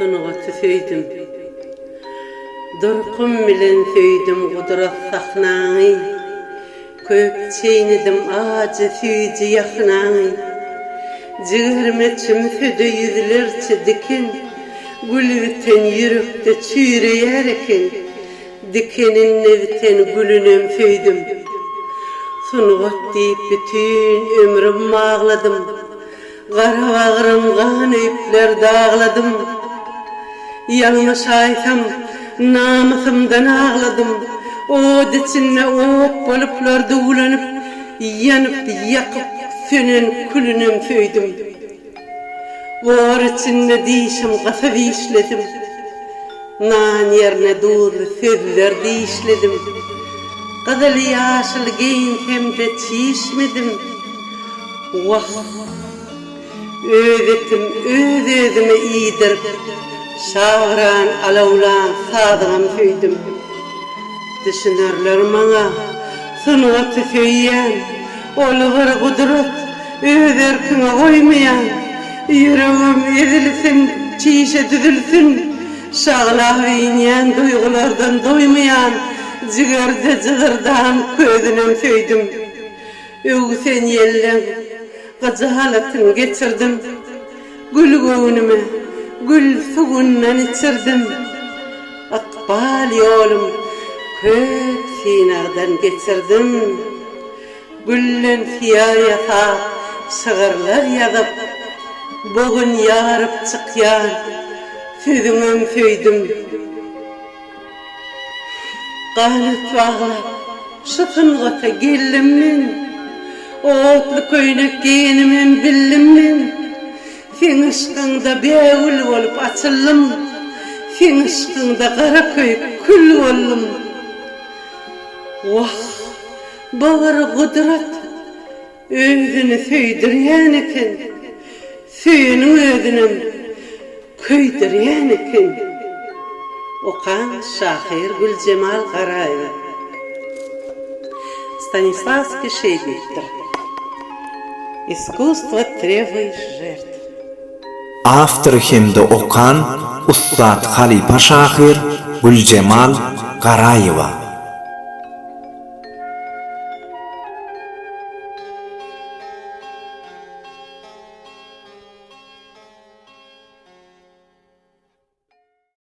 Sunuğa tüsöydüm. Durkum bilen söydüm gudurat sahnany. Köp çeynidim acı süýji ýaknany. Jigirme çümsüde yüzlerçe dikin. Gül biten yürekde çüýreýär eken. Dikenin nebiten gülünem söydüm. Sunugat diýip bütün ömrüm ağladım. Gara bagyrymgan öýpler dağladım. Ýalňyş aýsam namysymdan ağladım. Od içinde op boluplar dugulanyp, ýanyp ýakyp sönen külünem söýdüm. War içinde diýişim gasap işledim. Nan ýerine duzly sözler diýişledim. Gyzyl ýaşyl giýinsem-de çiýişmedim. Wah! Özetim özüme iýdirip, şagran alawlan sadygyny söýdüm. Düşünerler maňa sunuğa tüsöýýän, ol bir gudurat öz erkine goýmaýan. Yüregim ezilsin, çiýişe düzülsün, şaglaw ýan duýgulardan doýmaýan. Jigerde jygyrdan közünem söýdüm. Öwsen ýellen gajalatyn geçirdim. Gül göwnüme, gül sugundan içirdim. Akbal ýolum köp sinagdan geçirdim. Güllen fiyar ýasap, şygyrlar ýazyp, bugün ýaryp çykýan sözüňem söýdüm. Galyp baglap, şypyngata geldim men. Otly köýnek giýenimem bildim men. Sen ışkynda beýül bolup açyldym. Sen ışkynda gara köýüp kül boldum. Wah! Bagır gudurat özüni söýdirýän eken. Süýüniň özünem köýdirýän eken. Okan Şahir Gülcemal Garaýewa. Станиславский Шейбиттер. Искусство требует жертв. Автор hemde okan Ustad Halipa Şahir Gülcemal Garaýewa.